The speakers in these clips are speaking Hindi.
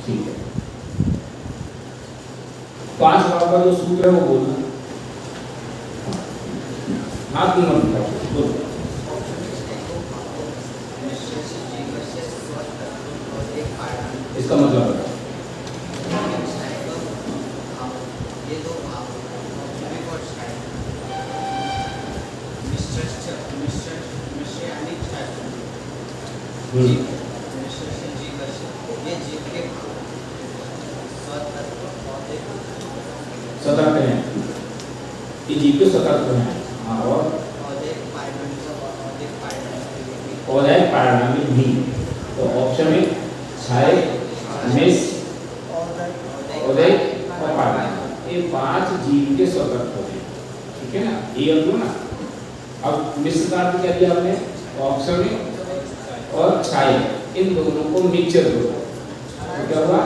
ठीक है, 5 भाव का जो सूत्र है वो बोलना, हाथ में मत उठाओ, बोलो। इसका मतलब है सतर्क हैं, ये जीव के सतर्क हैं। हाँ, और पारिणामिक भी, तो ऑप्शन में छाए, मिस, उदय और पारिणामिक, ये 5 जीव के सतर्क होते हैं, ठीक है ना, ये अब ना। अब मिश्र का अर्थ क्या दिया आपने, ऑप्शन में और छाए, इन दोनों को मिक्सचर दो, क्या हुआ,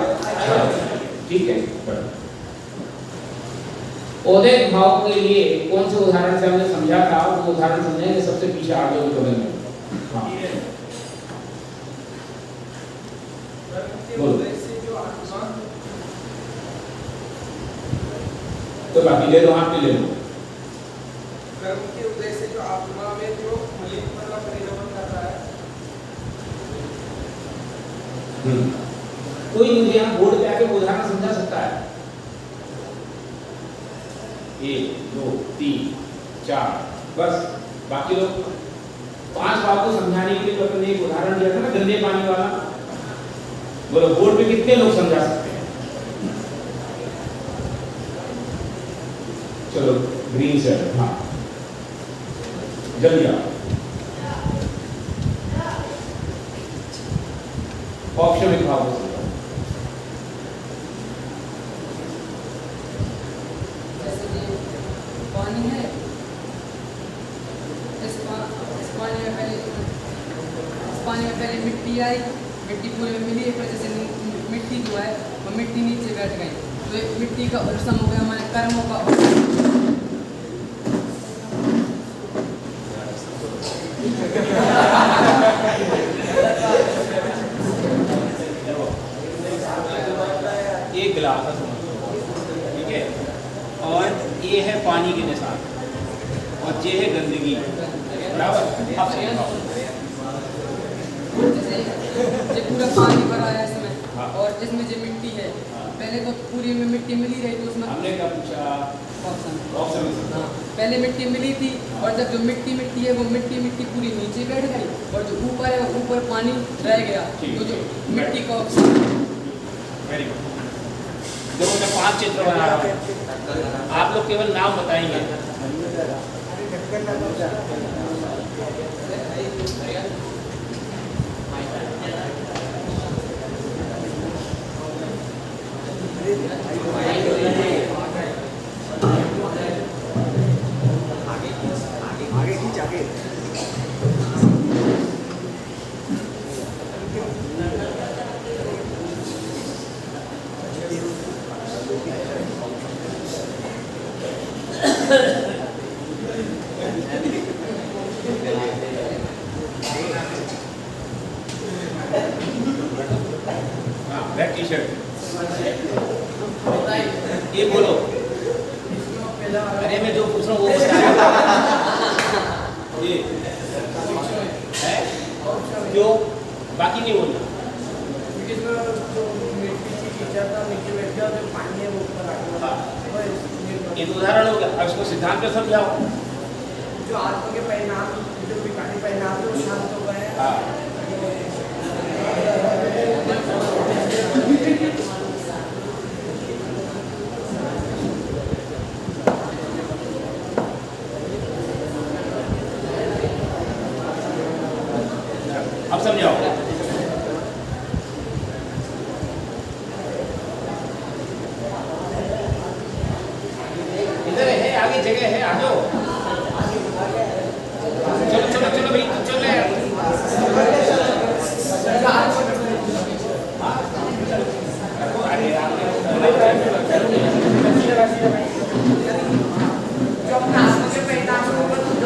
ठीक है। औदैक भाव के लिए कौन से उदाहरण से हमने समझा था, वो उदाहरण समझेंगे सबसे पीछे आगे उनको में। हाँ बोलो, तो बाकी ले लो, हाथ में ले लो। कर्म के उदय से जो आत्मा में जो फलित मतलब परिणमन कर रहा है, कोई मुझे यहाँ बोर्ड पे आके उदाहरण समझा सकता है? 1 2 3 4 बस, बाकी लोग 5 बात को समझाने के लिए तो अपने एक उदाहरण दिया था ना, गंदे पानी वाला। बोलो बोर्ड पे कितने लोग समझा सकते हैं? चलो ग्रीन सर, हाँ जल्दी आओ। ऑप्शन में भाव पानी है, इस पानी में पहले मिट्टी आई, मिट्टी पूरे में मिली, फिर जैसे मिट्टी जो है वो मिट्टी नीचे बैठ गई, तो एक मिट्टी का अवसम हो गया हमारे कर्मों का। एक गिलास है, ठीक है, और ये है पानी के निशान और ये है गंदगी, बराबर। अब जैसे पूरा पानी भरा है इसमें, हाँ। और इसमें जो मिट्टी है, हाँ। पहले तो पूरी में मिट्टी मिली रही, तो उसमें हमने क्या पूछा, ऑप्शन। हाँ, पहले मिट्टी मिली थी, और जब जो मिट्टी है वो मिट्टी पूरी नीचे बैठ गई, और जो ऊपर है ऊपर पानी रह गया, तो जो मिट्टी का ऑप्शन। Very good. देखो मैं 5 चित्र बना रहा हूँ, आप लोग केवल नाम बताएंगे। रेड टी शर्ट, ये बोलो। अरे मैं जो पूछ रहा हूँ वो ये है, क्यों बाकी नहीं बोलना। ये तो उदाहरण हो गया, अब इसको सिद्धांत में समझाओ। जो आत्मा के परिणाम, जो विकारी परिणाम जो शांत हो गए, अब समझाओ। इधर है, आगे जगह है, आ जाओ। चलो भाई, चल रहे हैं। जो अपना आत्मा के परिणाम को परिणाम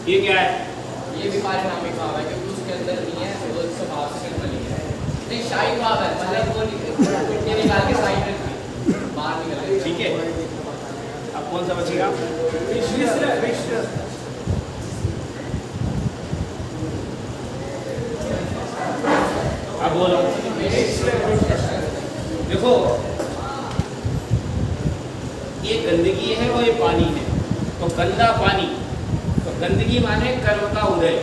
ये क्या है? ये भी पारिणामिक भाव है क्योंकि उसके अंदर नहीं है, वो स्वभाव से निर्मल ही है। नहीं, शाही भाव है, मतलब वो मिट्टी निकाल के साइड में बाहर निकल गई। ठीक है, अब कौन सा बचेगा? अब बोलो। देखो, ये गंदगी है और ये पानी है, तो गंदा पानी, तो गंदगी माने कर्म का उदय।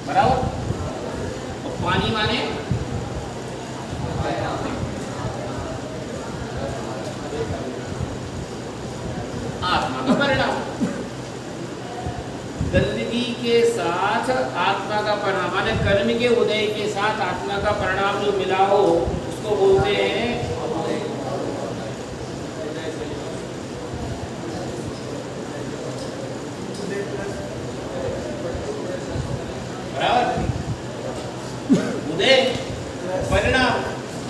बराबर? और पानी माने आत्मा का परिणाम। गंदगी के साथ आत्मा का परिणाम माने कर्म के उदय के साथ आत्मा का परिणाम जो मिला हो उसको बोलते हैं बराबर। उदय परिणाम,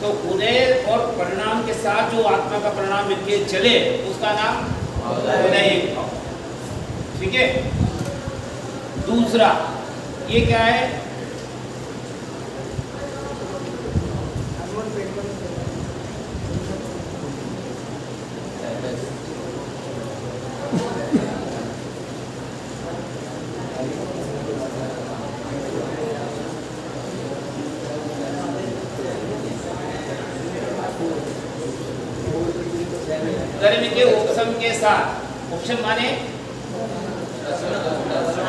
तो उदय और परिणाम के साथ जो आत्मा का परिणाम मिलके चले उसका नाम उदय। ठीक है। दूसरा ये क्या है? कर्म के उपशम के साथ, उपशम माने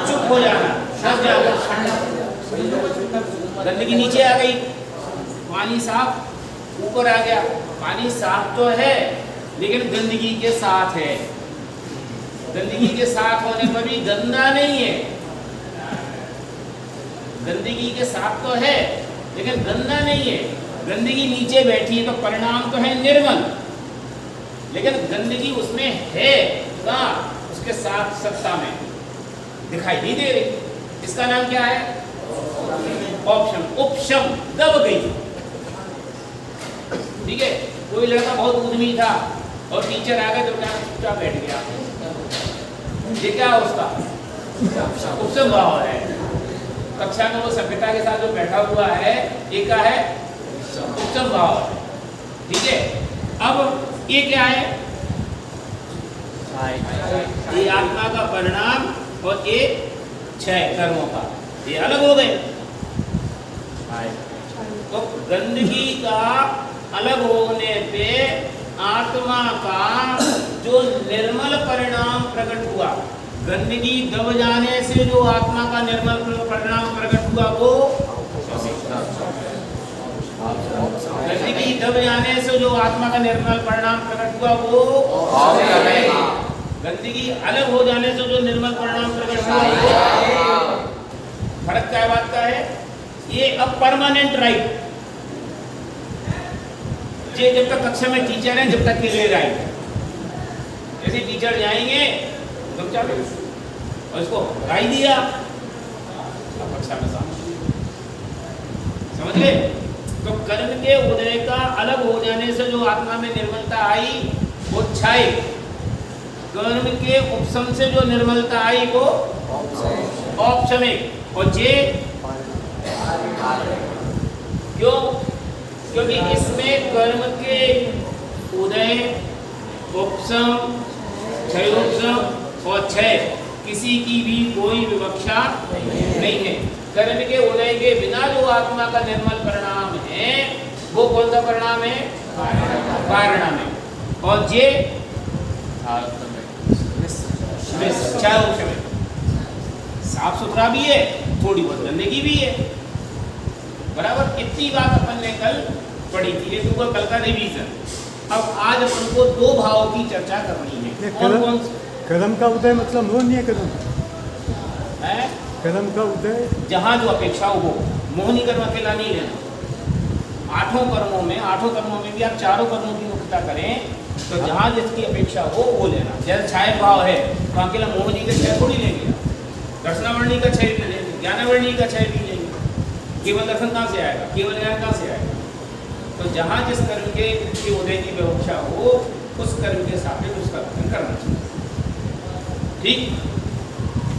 चुप हो जाना, शब जाना। गंदगी नीचे आ गई, पानी साफ ऊपर आ गया। पानी साफ तो है लेकिन गंदगी के साथ है। गंदगी के साथ होने पर भी गंदा नहीं है। गंदगी के साथ तो है लेकिन गंदा नहीं है। गंदगी नीचे बैठी है तो परिणाम तो है निर्मल, लेकिन गंदगी उसमें है कहाँ? उसके साथ सत्ता में दिखाई नहीं दे रही। इसका नाम क्या है? ऑप्शन, उपशम, दब गई। ठीक है। कोई लड़का बहुत उद्यमी था और टीचर आ गए तो चुपचाप बैठ गया, ये क्या है उसका? उपशम भाव है। कक्षा में वो सभ्यता के साथ जो बैठा हुआ है ये क्या है? उपशम भाव है। ठीक है। अब ये क्या है? ये आत्मा का परिणाम और ये क्षय कर्मों का, ये अलग हो गए। तो गंदगी का अलग होने पे आत्मा का जो निर्मल परिणाम प्रकट हुआ, गंदगी दब जाने से जो आत्मा का निर्मल परिणाम प्रकट हुआ वो गंदगी दब जाने से जो आत्मा का निर्मल परिणाम प्रकट हुआ वो गंदगी अलग हो जाने से जो निर्मल परिणाम प्रकट हुआ। फर्क क्या बात का है? ये अब परमानेंट राइट, ये जब तक कक्षा में टीचर हैं जब तक के लिए राइट। जैसे टीचर जाएंगे तो क्या और इसको राय दिया अब कक्षा में समझ गए। तो कर्म के उदय का अलग हो जाने से जो आत्मा में निर्मलता आई वो क्षय, कर्म के उपशम से जो निर्मलता आई वो औपशमिक। और जे क्यों? क्योंकि इसमें कर्म के उदय, उपशम, क्षयोपशम और क्षय किसी की भी कोई विवक्षा नहीं है। कर्म के उदय के बिना जो आत्मा का निर्मल परिणाम है वो कौन सा परिणाम है? परिणाम है। और जे साफ सुथरा भी है, थोड़ी बहुत गंदगी भी है। बराबर। इतनी बात अपन ने कल पढ़ी थी, ये तो कल का रिवीजन। अब आज अपन को दो भावों की चर्चा करनी है। कौन कौन? कर्म का उदय मतलब मोह नहीं है। कर्म है कर्म का उदय जहाँ जो अपेक्षा हो, मोहनी कर्म अकेला नहीं लेना। आठों कर्मों में भी आप चारों कर्मों की मुख्यता करें तो जहाँ जिसकी अपेक्षा हो वो लेना। जैसे छाय भाव है तो अकेला मोहनी का क्षय थोड़ी लेंगे, दर्शनावर्णी का क्षय भी लेंगे, ज्ञानावर्णी का क्षय भी लेंगे। केवल दर्शन कहाँ से आएगा? केवल ज्ञान कहाँ से आएगा? तो जहाँ जिस कर्म के उदय की विवक्षा हो उस कर्म के सापेक्ष उसका कथन करना चाहिए। ठीक,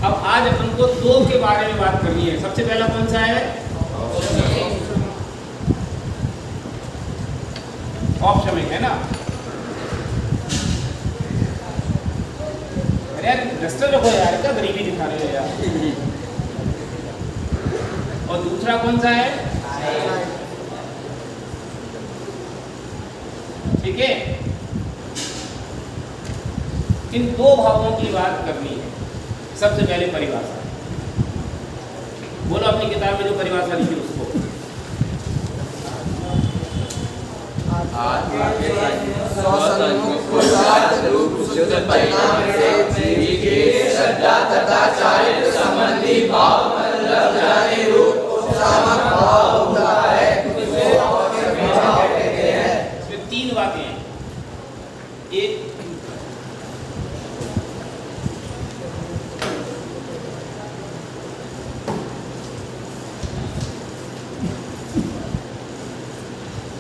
अब आज अपन को दो के बारे में बात करनी है। सबसे पहला कौन सा है? औपशमिक, है ना? अरे यार डस्टर रखो यार, क्या गरीबी दिखा रहे हो यार। और दूसरा कौन सा है? ठीक है, इन दो भावों की बात करनी है। सबसे पहले परिभाषा बोलो, अपनी किताब में जो परिभाषा लिखी उसको। श्रद्धा तथा चारित्र संबंधी भाव मतलब जाने रूप सामक भाव होता है, इसमें तीन बातें हैं। एक,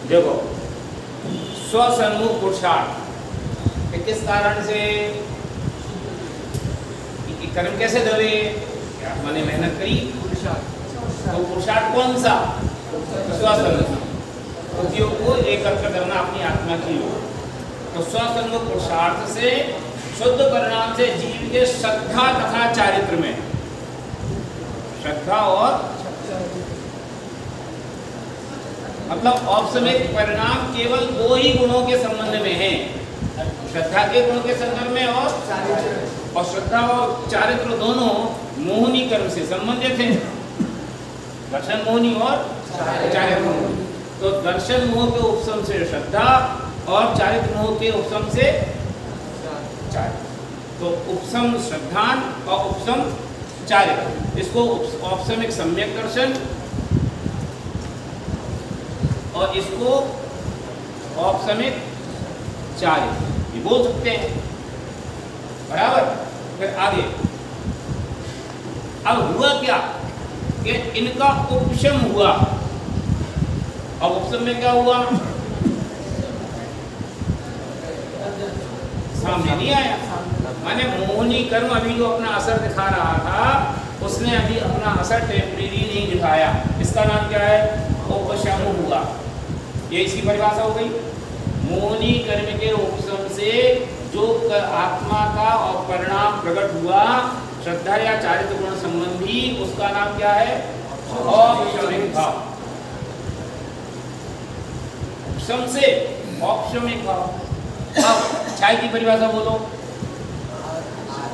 देखो, स्वसन्मुख पुरुषार्थ किस कारण से कर्म कैसे धरे? आत्मा ने मेहनत करी, तो पुरुषार्थ कौन सा? स्वसन्मुख उद्योग को एकत्र करना अपनी आत्मा की ओर। तो स्वसन्मुख पुरुषार्थ से शुद्ध परिणाम से जीव के श्रद्धा तथा चारित्र में, श्रद्धा और मतलब औपसमिक परिणाम केवल दो ही गुणों के संबंध में है, श्रद्धा के गुणों के संदर्भ में और श्रद्धा और चारित्र दोनों मोहनी कर्म से संबंधित हैं। दर्शन मोहनी और चारित्र मोहनी। तो दर्शन मोह के उपशम से श्रद्धा और चारित्र मोह के उपशम से चारित्र। तो उपशम श्रद्धान और उपशम चारित्र, इसको औपसमिक सम्यक दर्शन और इसको औपसमिक चारित्र ये बोल सकते हैं, बराबर। फिर आगे अब हुआ क्या कि इनका उपशम हुआ। अब उपशम में क्या हुआ? सामने नहीं आया। माने मोहनी कर्म अभी जो अपना असर दिखा रहा था उसने अभी अपना असर टेम्परेरी नहीं दिखाया। इसका नाम क्या है? उपशम हुआ। ये इसकी परिभाषा हो गई। मोहनी कर्म के उपशम से जो आत्मा का और परिणाम प्रकट हुआ श्रद्धा या चारित्र गुण संबंधी, उसका नाम क्या है? औपशमिक भाव। उपशम से औपशमिक भाव। अब छाय की परिभाषा बोलो।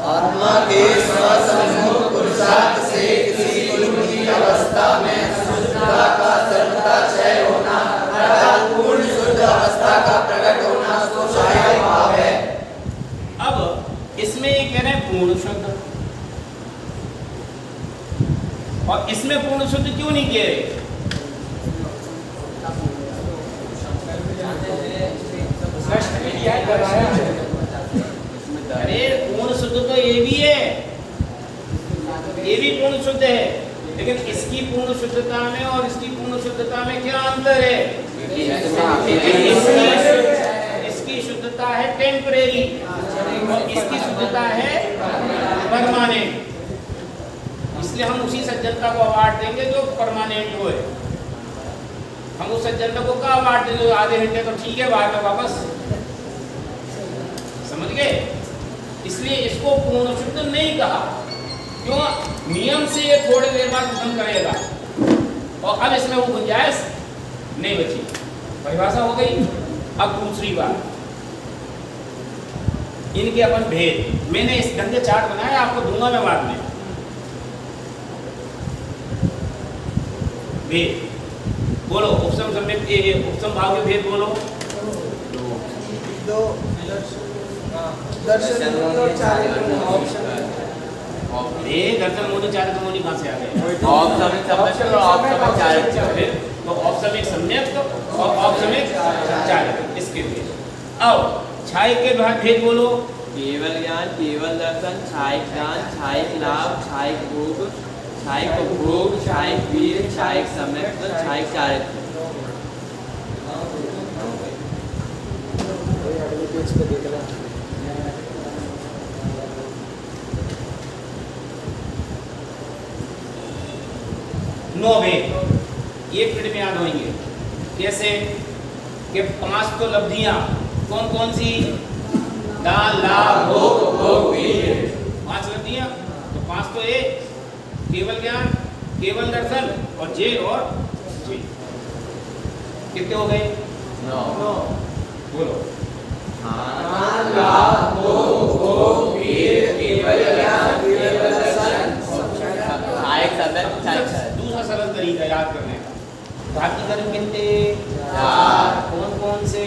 आत्मा के स्वसन्मुख पुरुषार्थ से किसी की अवस्था में शुद्धता का सर्वथा क्षय होना अर्थात पूर्ण शुद्ध अवस्था का प्रकट होना तो छाया भाव है। अब इसमें ये कह रहे हैं पूर्ण शुद्ध, और इसमें पूर्ण शुद्ध क्यों नहीं कह रहे? अरे पूर्ण शुद्ध तो ये भी है, ये भी पूर्ण शुद्ध है, लेकिन इसकी पूर्ण शुद्धता में और इसकी पूर्ण शुद्धता में क्या अंतर है? इसकी शुद्धता है टेम्परेरी और इसकी शुद्धता है परमानेंट। इसलिए हम उसी सज्जनता को अवार्ड देंगे जो परमानेंट होए। हम उस सज्जनता को क्या अवार्ड देंगे? आधे घंटे तो ठीक है, बाद में वापस, समझ गए? इसलिए इसको पूर्ण शुद्ध नहीं कहा। क्यों? नियम से ये थोड़ी देर बाद खत्म करेगा और अब इसमें वो गुंजाइश नहीं बची। परिभाषा हो गई। अब दूसरी बात, इनके अपन भेद। मैंने इस ढंग से चार्ट बनाया, आपको दूंगा मैं बाद में। भेद बोलो, उपशम सम्यक उपशम भाव के भेद बोलो। दो दर्शन और चारित्र ऑप्शन। दर्शन मोनी चारित्र मोनी कहाँ से आ गए? औपसमिक सम्यक और औपसमिक चारित्र। तो औपसमिक सम्यक और औपसमिक चारित्र, इसके भेद। अब छाय के भेद बोलो। केवल ज्ञान, केवल दर्शन, छायिक ज्ञान, छायिक लाभ, छायिक भोग, छायिक उपभोग, छायिक वीर, छायिक सम्यक, छायिक चारित्र। नौ भेद एक मिनट में याद होंगे। कैसे कि 5 तो लब्धियां कौन कौन सी? दान, लाभ, भोग, भोग, वीर्य। 5 लब्धियां तो 5 तो ए केवल ज्ञान, केवल दर्शन और जे और जे। कितने हो गए? 9। बोलो। दान, लाभ, भोग, भोग, वीर्य, केवल ज्ञान, केवल दर्शन। दूसरा सरल तरीका याद करने का। घाती कर्म कितने? 4। कौन कौन से?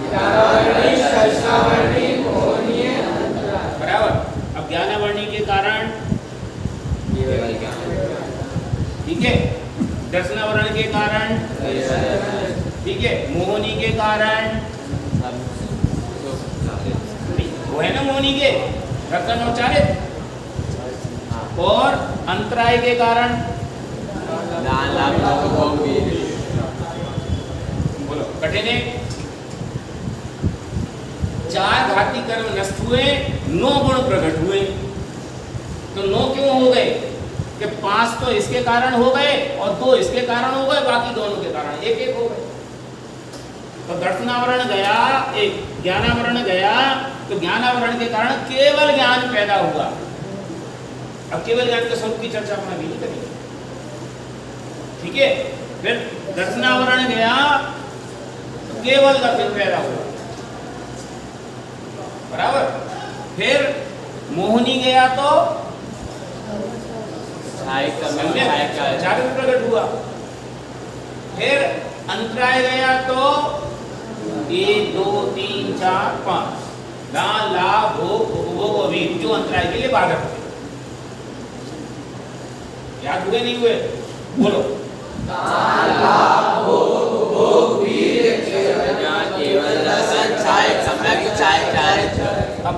ज्ञानावर्णी, दर्शनावर्णी, मोहनीय, बराबर। अब ज्ञानावर्णी के कारण केवल ज्ञान, ठीक है, दर्शनावरण के कारण ठीक है, मोहनी के कारण वो है ना मोहनी के दर्शन और चारित्र, और अंतराय के कारण दान, लाभ, भोग, वीर्य। बोलो कठिन है। 4 घाती कर्म नष्ट हुए, 9 गुण प्रकट हुए। तो 9 क्यों हो गए? कि 5 तो इसके कारण हो गए और 2 इसके कारण हो गए, बाकी दोनों के कारण एक एक हो गए। तो दर्शनावरण गया, एक ज्ञानावरण गया, तो ज्ञानावरण के कारण केवल ज्ञान पैदा हुआ। अब केवल ज्ञान के स्वरूप की चर्चा अपना भी नहीं करेंगे, ठीक है। फिर दर्शनावरण गया तो केवल दर्शन पैदा हुआ, बराबर। फिर मोहनी गया तो चारित्र प्रकट हुआ। फिर अंतराय गया तो 1 2 3 4 5 दान, लाभ, भोग, उपभोग और वीर्य जो अंतराय के लिए बाधक थे। याद हुए नहीं हुए? बोलो। दान, लाभ, भोग, भोग, वीर्य, केवल ज्ञान, केवल दर्शन, चारित्र। अब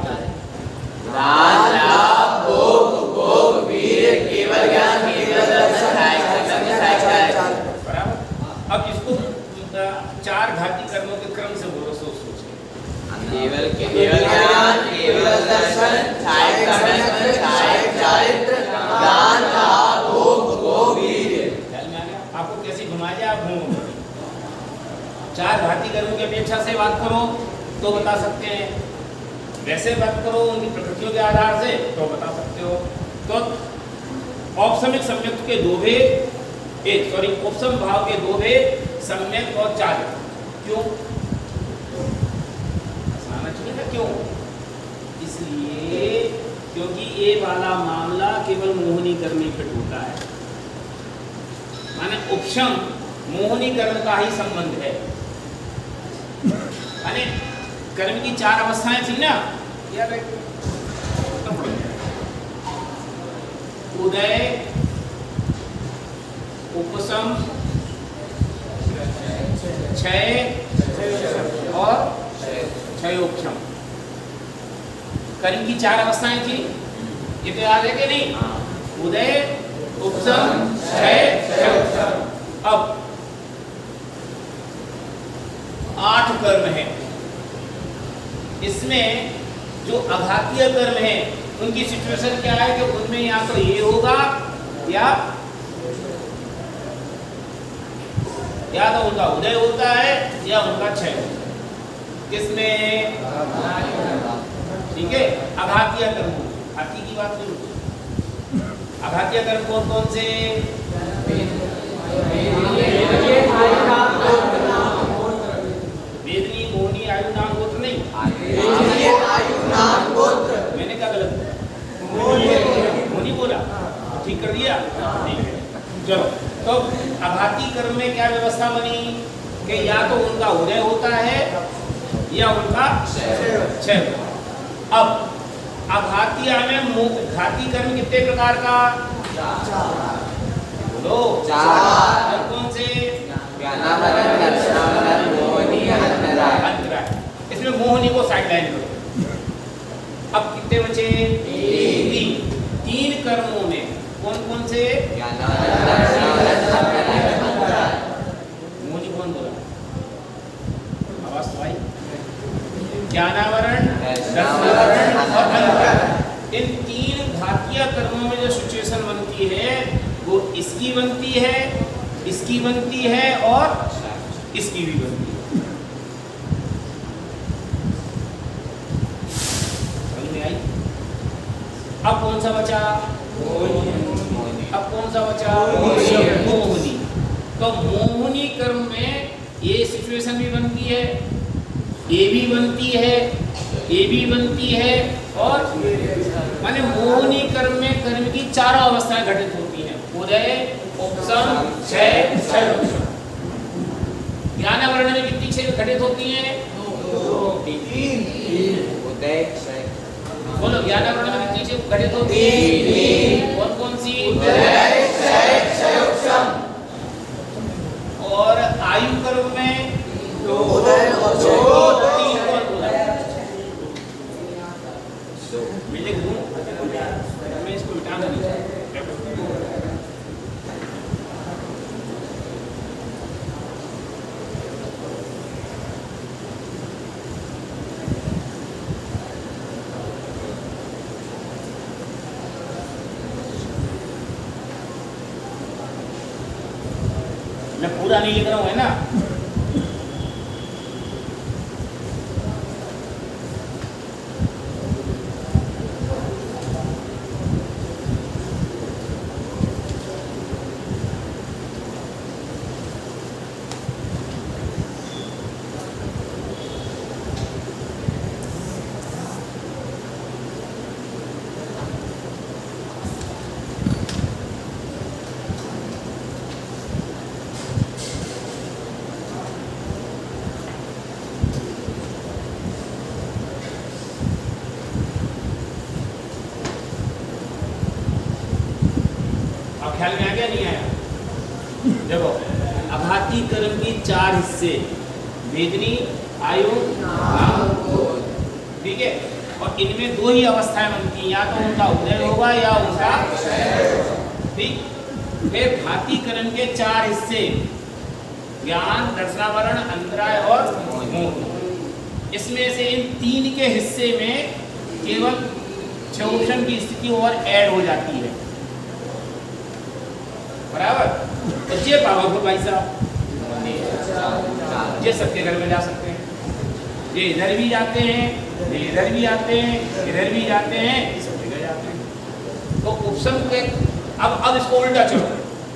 दान, लाभ, भोग, भोग, वीर्य, केवल ज्ञान, केवल दर्शन, बराबर। अब इसको 4 घाती कर्मों के क्रम से बोलो, सोच सोच के। केवल ज्ञान, केवल दर्शन, चारित्र, दान, लाभ, भोग, वीर्य। ख्याल में आ गया? आपको कैसी घुमाया आप घूमो। 4 घाती कर्मों की अपेक्षा से बात करो तो बता सकते हैं, वैसे बात करो उनकी प्रकृतियों के आधार से तो बता सकते हो। तो औपसमिक सम्यक के 2 भेद, उपसम भाव के 2 भेद, सम्यक और चारित्र। क्यों? आसान चाहिए ना क्यों? इसलिए क्योंकि ये वाला मामला केवल मोहनी कर्म फिट होता है, माने उपशम मोहनी कर्म का ही संबंध है। माने कर्म की 4 अवस्थाएं थी ना, याद है? उदय, उपशम, क्षय और क्षयोपशम। कर्म की 4 अवस्थाएं थी, ये तो याद है कि नहीं? उदय, उपशम, क्षय, क्षयोपशम। अब 8 कर्म है, इसमें जो अघातीय कर्म है उनकी सिचुएशन क्या है कि उनमें या तो ये होगा या तो उनका उदय होता है या उनका क्षय होता है। किसमें? ठीक है, अघातीय कर्म। घाती की बात नहीं होती। अघातीय कर्म कौन कौन से? वेदनी, मोहनी, आयु, नाम, गोत्र नहीं। मैंने क्या गलत बोला? मोहनी बोला, ठीक कर दिया। ठीक है, चलो। तो अघाती कर्म में क्या व्यवस्था बनी कि या तो उनका उदय होता है या उनका क्षय। अब अघातीय में घाती कर्म कितने प्रकार का? 2। 4। कौन से? ज्ञानावरण, दर्शनावरण, मोहनी, अंतराय। इसमें मोहनी को साइड लाइन करो। अब कितने बचे? 3 कर्मों में कौन कौन से? ज्ञानावरण, दर्शनावरण, अंतराय। मोहनी कौन बोला? आवाज तो आई? ज्ञानावरण, दर्शनावरण और अंतरावरण। इन तीन घातीय कर्मों में जो सिचुएशन बनती है वो इसकी बनती है, इसकी बनती है और इसकी भी बनती है। समझ में आई? अब कौन सा बचा? अब कौन सा बचा? मोहिनी। तो मोहिनी कर्म में ये सिचुएशन भी बनती है, ये भी बनती है, ये भी बनती है और माने मोहिनी कर्म में कर्म की चारों अवस्थाएं घटित होती हैं, उदय, उपसम, क्षय, क्षयोपशम। ज्ञानावरण में कितनी क्षय घटित होती हैं? तीन। उदय, क्षय। बोलो, ज्ञानावरण में कितनी क्षय घटित होती है? कौन कौन सी? उदय, क्षय, क्षयोपशम। और आयु कर्म में उदय और क्षय। तीन और उदय। मैं लिख दूं, मैं इसको मिटाना नहीं चाहता। मैं पूरा नहीं लिख रहा हूँ, है ना? ख्याल में आ गया, नहीं आया? देखो, आघाती कर्म की चार हिस्से, वेदनी, आयु, ठीक है? और इनमें दो ही अवस्थाएं बनती हैं, या तो उनका उदय होगा या उनका ठीक। फिर घाती कर्म के चार हिस्से, ज्ञान, दर्शनावरण, अंतराय और मोह। इसमें से इन तीन के हिस्से में केवल क्षयोपशम की स्थिति और ऐड हो जाती है, बराबर? तो ये पावर को भाई साहब, ये सबके घर में जा सकते हैं, ये इधर भी जाते हैं, ये इधर भी आते हैं, इधर भी जाते हैं, सब जगह जाते हैं। तो उपसम के अब इसको उल्टा चलो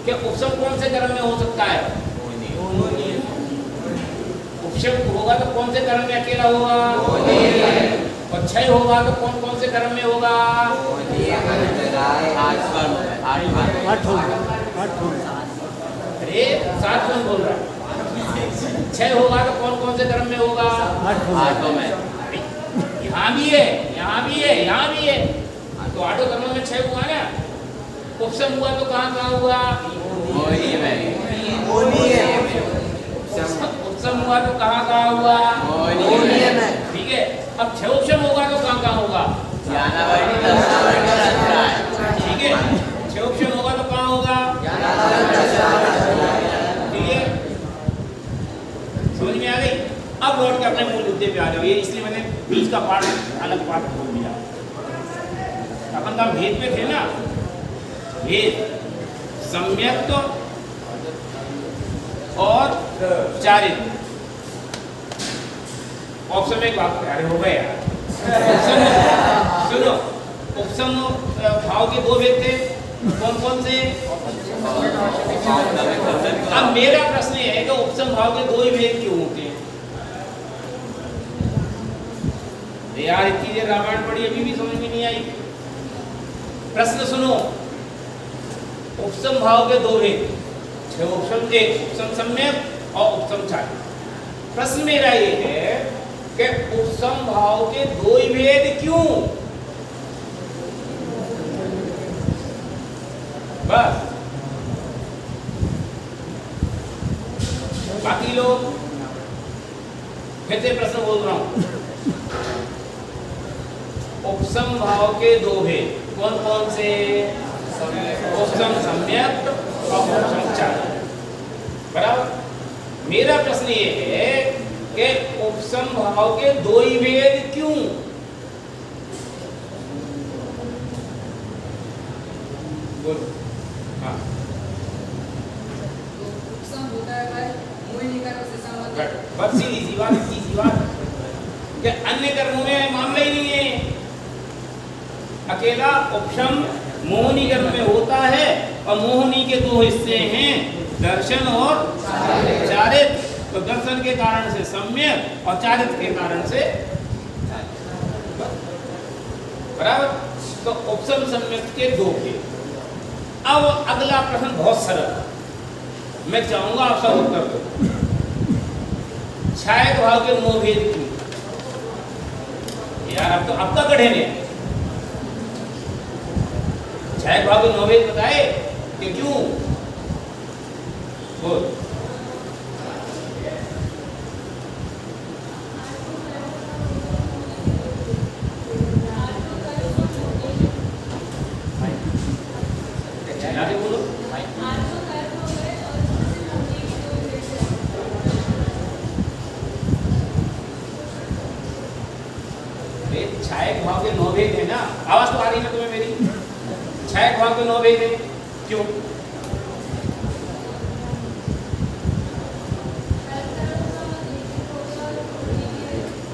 कि उपसम कौन से कर्म में हो सकता है? उपसम होगा तो कौन से कर्म में अकेला होगा? और क्षय होगा तो कौन कौन से कर्म में होगा? अरे 7 कौन बोल रहा है? क्षय होगा तो कौन कौन से कर्म में होगा? 8 में। यहाँ भी है, यहाँ भी है, यहाँ भी है। तो 8 कर्मों में क्षय हुआ ना। उपसम हुआ तो कहाँ कहाँ हुआ? उपसम हुआ तो कहाँ कहाँ हुआ? ठीक है। अब क्षयोपशम होगा तो कहाँ कहाँ होगा? ठीक है। क्षयोपशम होगा तो कहाँ होगा? ठीक है, समझ में आ गई? अब लौट के अपने मूल मुद्दे पे आ जाओ। ये इसलिए मैंने बीच का पार्ट अलग पार्ट खोल दिया। अपन का भेद पे थे ना, भेद सम्यक और चारित्र। ऑप्शन में एक बात अरे हो गए यार। सुनो, उपसम भाव के 2 भेद थे, कौन कौन से? अब मेरा प्रश्न ये है कि उपसम भाव के 2 ही भेद क्यों होते हैं? यार इतनी देर रामायण पढ़ी अभी भी समझ में नहीं आई। प्रश्न सुनो, उपसम भाव के 2 भेद, उपसम एक, उपसम सम्यक और उपसम चारित्र। प्रश्न मेरा ये है कि उपसम भाव के 2 ही भेद क्यों? बस। बाकी लोग फिर से प्रश्न बोल रहा हूं। उपसम भाव के 2 भेद कौन कौन से? उपसम सम्यक और उपसम चारित्र, बराबर? मेरा प्रश्न ये है कि कि उपसम भाव के दो ही भेद क्यों? बोलो। हाँ तो उपसम होता है भाई मोहिनी कर्म से संबंधित। बस सीधी सी बात कि अन्य कर्मों में मामला ही नहीं है। अकेला उपशम मोहिनी कर्म में होता है और मोहिनी के दो हिस्से हैं, दर्शन और चारित्र। तो दर्शन के कारण से सम्यक और चारित्र के कारण से बराबर। तो उपशम सम्यक के दो के। अब अगला प्रश्न बहुत सरल, मैं चाहूंगा आप सब उत्तर दो। छायक भाव के नौ भेद क्यों? यार अब तो कठिन है। छायक भाव के नौ भेद बताए कि क्यों? बोल। आगे बोलो। छायक भाव के नौ भेद है ना, आवाज तो आ रही है ना तुम्हें मेरी? छायक भाव के नौ भेद है क्यों?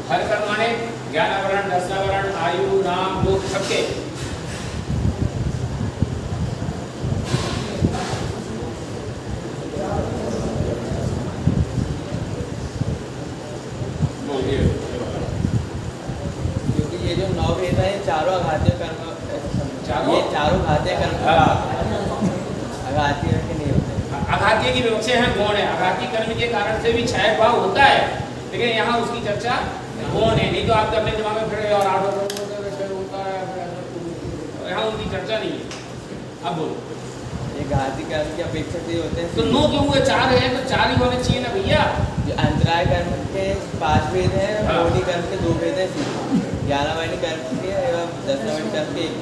हर कर्म माने ज्ञानावरण, रसावरण, आयु, नाम, लोक सबके। क्योंकि ये जो नौ भेद है चारों आघातीय कर्म, ये चारों घातीय कर्म आघातीय के नहीं होते। आघातीय की विवक्षा है गुण है। आघातीय कर्म के कारण से भी छायक भाव होता है, लेकिन यहाँ उसकी चर्चा गुण है। नहीं तो आप अपने दिमाग में फिर और आठ होता है, यहाँ उनकी चर्चा नहीं है। अब बोलो। ये घाती कर्म की अपेक्षा से होते हैं। तो नौ क्यों हुए? चार है तो चार ही होने चाहिए ना भैया। जो अंतराय कर्म के 5 भेद हैं, हाँ। मोहिनी कर्म के 2 भेद हैं, 11वाणी कर्म के एवं 10वाणी कर्म के 1।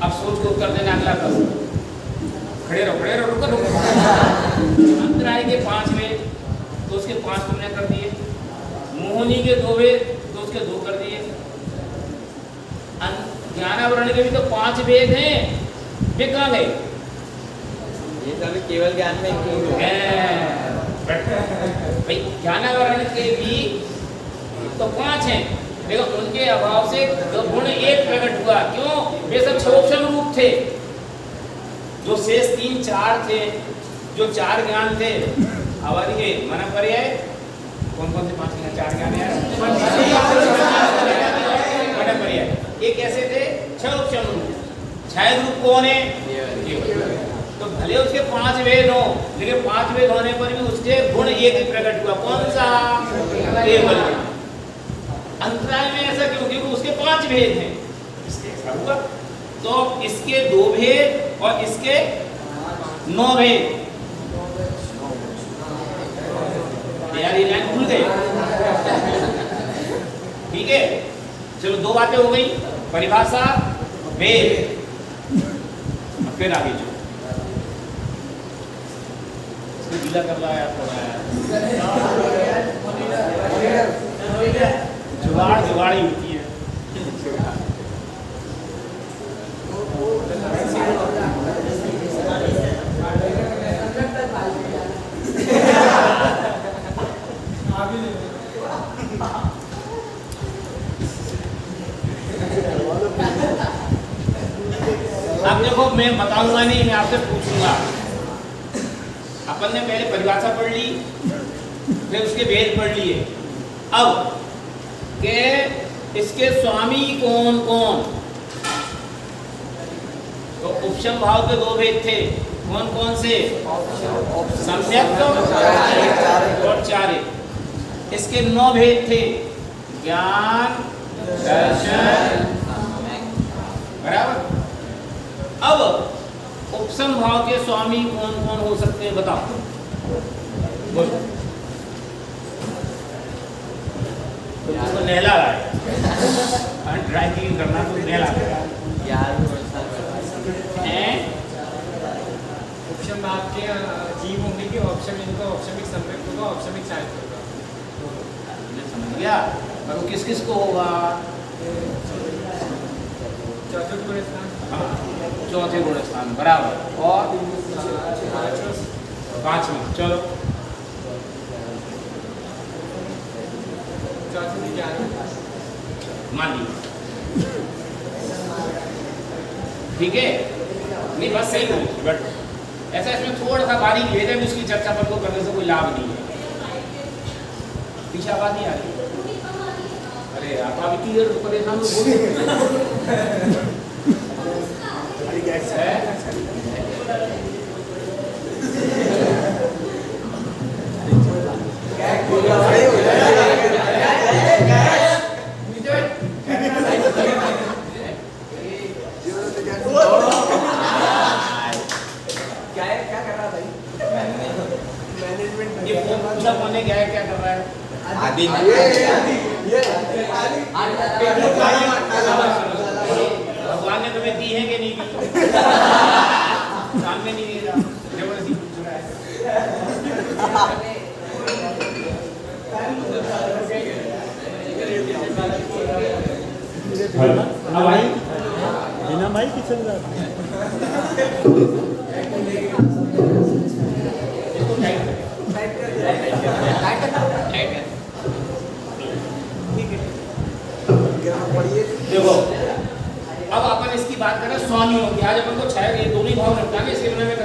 अब सोच के उत्तर देना अगला प्रश्न। खड़े रहो, रुको। अंतराय के 5 भेद तो उसके 5 तुमने कर दिए। मोहिनी के 2 भेद तो उसके 2 कर दिए। ज्ञानावरण के भी तो 5 भेद हैं, वे कहाँ गए? ये सभी केवल ज्ञान में include हो गए। भाई ज्ञानावरण के भी तो 5 हैं, लेकिन उनके अभाव से गुण 1 प्रकट हुआ। क्यों? वे सब क्षोभम रूप थे। जो शेष 3 4 थे, जो 4 ज्ञान थे, आवाज के मन पर्याय कौन कौन से 5 ज्ञान? 4 ज्ञान है मन पर्याय। ये कैसे थे? क्षोभम रूप। छाया रूप कौन है? तो भले उसके 5 भेद हो, लेकिन 5 भेद होने पर भी उसके गुण 1 ही प्रकट हुआ। कौन सा? केवल। अंतराय में ऐसा क्यों? क्योंकि उसके 5 भेद हैं, इसके ऐसा हुआ। तो इसके 2 भेद और इसके 9 भेद। यार ये लाइन भूल गए? ठीक है, चलो 2 बातें हो गई, परिभाषा, भेद। फिर आगे जो गीला कर रहा है जुगाड़ ही होती है। अब देखो, मैं बताऊंगा नहीं, मैं आपसे पूछूंगा। अपन ने पहले परिभाषा पढ़ ली, फिर उसके भेद पढ़ लिए। अब के इसके स्वामी कौन कौन? तो उपशम भाव के 2 भेद थे। कौन कौन से? सम्यक और चारित्र। इसके 9 भेद थे, ज्ञान, दर्शन, बराबर। अब उपसम भाव के स्वामी कौन कौन हो सकते हैं? बताओ, बोलो। तो तुमको नहला रहा है, ड्राई क्लीन करना तो नहला रहा है। उपशम भाव के जीव होंगे कि औपशमिक इनका औपशमिक सम्यक होगा, औपशमिक चारित्र होगा। गया। तो किस किस को होगा? हाँ, चौथे गुण स्थान बराबर। और पांचवा, चलो मान लीजिए, ठीक है। नहीं बस सही बोली, बट ऐसा इसमें थोड़ा सा बारीक भेद है, उसकी चर्चा पर को करने से कोई लाभ नहीं है। पीछे आवाज नहीं आ रही? अरे आप अभी क्लियर परेशान हो क्या है, क्या कर रहा है? आदि भगवान ने तुम्हें दी है कि नहीं दी? सामने नहीं दे रहा, जबरदस्ती पूछ रहा है। अब आई बिना माइक की चल रहा है। इसको टाइट देखो, अब अपन इसकी बात करें स्वामियों की। आज अपन को छाया ये दोनों ही भाव निपटाएंगे, इसके बिना मैं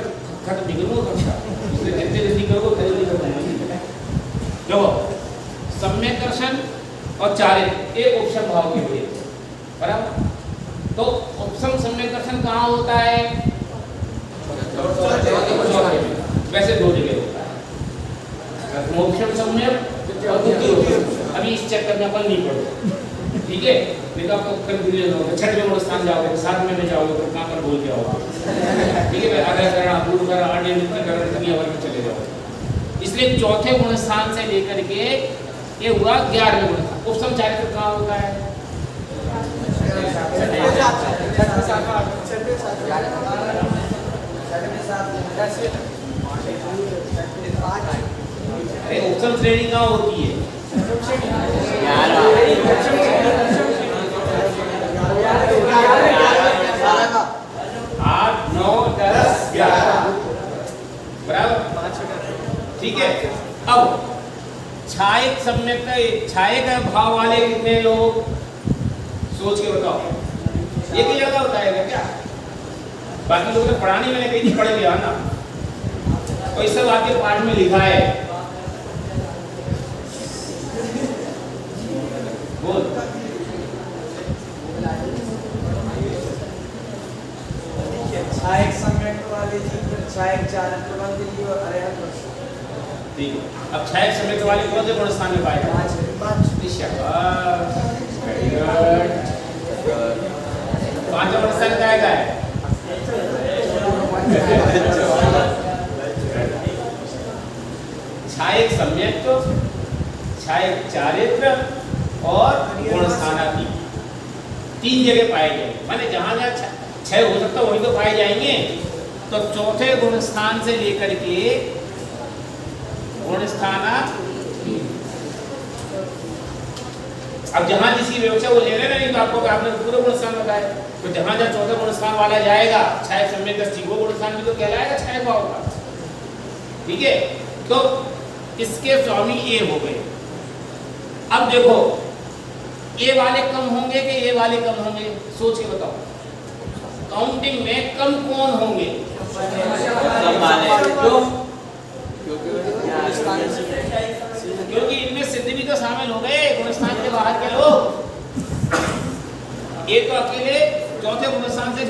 खत्म नहीं करूँगा कक्षा, इसलिए जितनी जल्दी करो जल्दी करो। देखो, सम्यक दर्शन और चारित्र एक उपशम भाव के लिए बराबर। तो उपशम सम्यक दर्शन कहाँ होता है? वैसे दो जगह होता है, उपशम सम्यक और द्वितीय उपशम। अभी इस चक्कर में अपन नहीं पढ़ो, ठीक है? नहीं तो आपको कंफ्यूजन होगा। छठवें गुण स्थान जाओगे, सातवें में जाओगे तो कहाँ पर बोल के आओगे, ठीक है? आग्रहकरण, अपूर्वकरण, अनियमितकरण, दुनिया भर में चले जाओगे। इसलिए चौथे गुण स्थान से लेकर के ये हुआ 11वें गुण स्थान। उपशम चारित्र कहाँ होता है? अरे उपशम श्रेणी कहाँ होती है? 8, 9, 10, 11 बराबर, ठीक है। अब छायक सम्यक छायक भाव वाले कितने लोग? सोच के बताओ। एक ही जगह होता है क्या? बाकी लोग तो पढ़ाने मैंने कहीं पढ़ लिया ना, तो इस सब आपके पाठ में लिखा है। बोल। छायक सम्यक वाले जी, छायक चारित्र वाले जी और अरहत। ठीक है, अब छायक सम्यक वाले कौन से गुण स्थान में पाएगा? 5। Very good. 5वां गुण स्थान क्या है? छायक सम्यक, छायक चारित्र और गुण स्थानादि 3 जगह पाए गए। माने जहां जहां 6 हो सकता है वहीं तो पाए जाएंगे। तो चौथे गुण स्थान से लेकर के गुण स्थाना, अब जहां जिसकी व्यवस्था वो ले रहे नहीं, तो आपको आपने पूरे गुण स्थान बताया। तो जहां जहां चौथे गुण स्थान वाला जाएगा, छायक सम्यक दृष्टि वो गुण स्थान भी तो कहलाएगा छायक भाव का, ठीक है? तो इसके स्वामी ए हो गए। अब देखो, ए वाले कम होंगे कि ए वाले कम होंगे? सोच के बताओ, काउंटिंग में कम कौन होंगे? क्योंकि इनमें सिद्ध भी तो शामिल हो गए, गुण स्थान के बाहर के लोग। ये तो अकेले चौथे गुण स्थान से